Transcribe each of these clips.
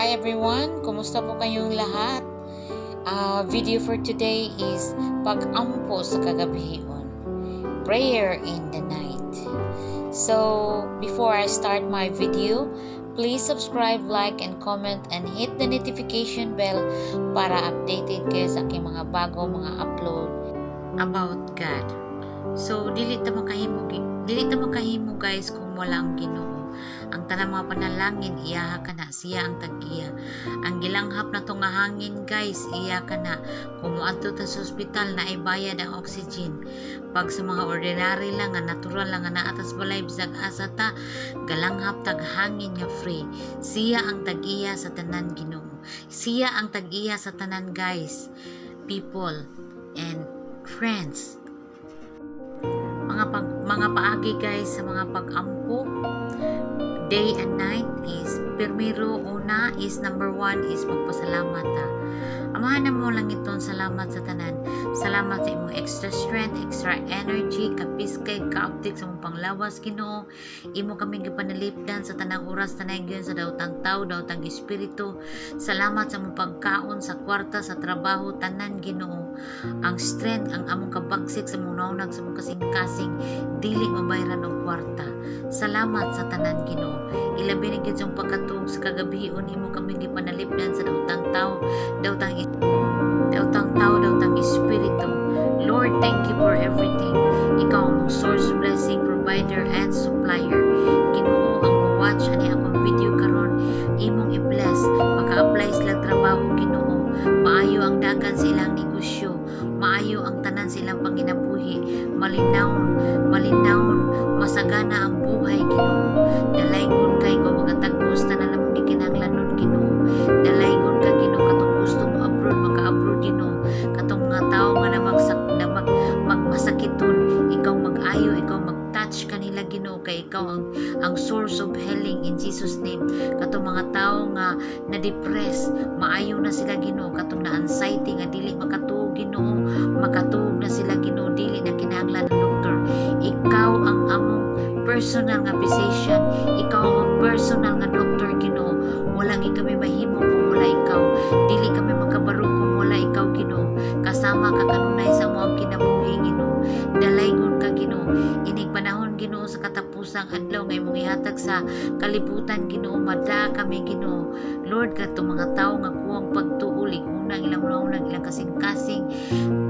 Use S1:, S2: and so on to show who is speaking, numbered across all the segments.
S1: Hi everyone! Kumusta po kayong lahat? Video for today is pag-ampo sa kagabion. Prayer in the night. So, before I start my video, please subscribe, like, and comment and hit the notification bell para updated kayo sa aking mga bagong mga upload about God. So, dili ta makahimo guys kung wala ang Ginoo. Ang tanang mga panalangin, iyaha ka na, siya ang tag-iya. Ang gilanghap na tunga hangin guys, iya ka na. Kung muadto ta sa ospital na ibayad ang oxygen. Pag sa mga ordinary lang, nga natural lang, nga naatas balay, bisag asa ta, galanghap tag hangin nga free. Siya ang tag-iya sa tanan Ginoo. Siya ang tag-iya sa tanan guys. People and friends. Mga paagi guys sa mga pag-ampo, day and night is una is number 1 is magpasalamat ta. Amahan mo lang itong salamat sa tanan. Salamat sa imong extra strength, extra energy, kapiskay, kauptik sa mong panglawas Ginoo. Imo kami gipanalipdan sa tanang oras tanay gyud sa daotang tao, daotang espiritu. Salamat sa mong pagkaon sa kwarta, sa trabaho tanan Ginoo. Ang strength, ang among kabagsik sa mong naunag sa mong kasing-kasing dili mabayaran og kwarta. Salamat sa tanan Ginoo. Ilabi ni gid yung pagkatug sa kagabion imo kami gipanalipdan sa daotang tao, daotang espiritu. Lord, thank you for everything. Ikaw ang source, blessing, provider, and supplier. Ginoo ang watch ani akong video karon, imong i-bless, maka-apply sila trabaho Ginoo. Maayo ang dagan silang negosyo, maayo ang tanan silang panginabuhi, malinawon, masagana ang buhay Ginoo. Dalaygon kay ko magatagpos tanan namong gikinahanglanon Ginoo. Dalaygon ka Ginoo katong gusto mo abroad, maka-abroad Ginoo. Katong mga tao nga magmasakiton, ikaw mag-ayo, ikaw mag-touch kanila Ginoo, kay ikaw ang source of healing in Jesus name. Katong mga tao nga na-depress, maayo na sila Ginoo. Katong na-anxiety nga dili makatuog Ginoo, makatuog na sila Ginoo, dili na kinahanglan ng doktor. Ikaw ang among personal nga physician, ikaw ang personal nga doctor Ginoo. Wala gi kami mahimo kung wala ikaw, dili kami makabarog kung wala ikaw Ginoo. Kasama ka kanunay sa among kinabuhi Ginoo. Dalaygon ka Ginoo, inig panahon Ginoo sa katapusang adlaw nga imong ihatag sa kalibutan Ginoo. Mada kami Ginoo. Lord, katong mga tawo nga kuwang pagtuulig unang ilang kasing-kasing,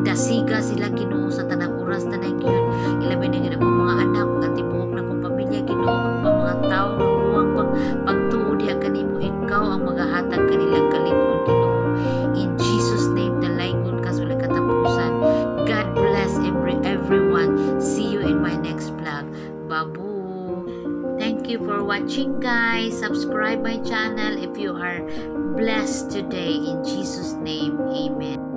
S1: dasiga sila Ginoo sa tanang oras tanay gyud. Ilabi na gyud akong mga anak, ang tibuok na kong pamilya Ginoo, ang mga tawo nga kuwang pagtuo diha kanimo, ikaw ang magahatag kanilang kalikon Ginoo. In Jesus name, dalaygon ka sa walang katapusan. God bless everyone. See you in my next vlog. Babu. Thank you for watching guys. Subscribe my channel if you are blessed today. In Jesus name, amen.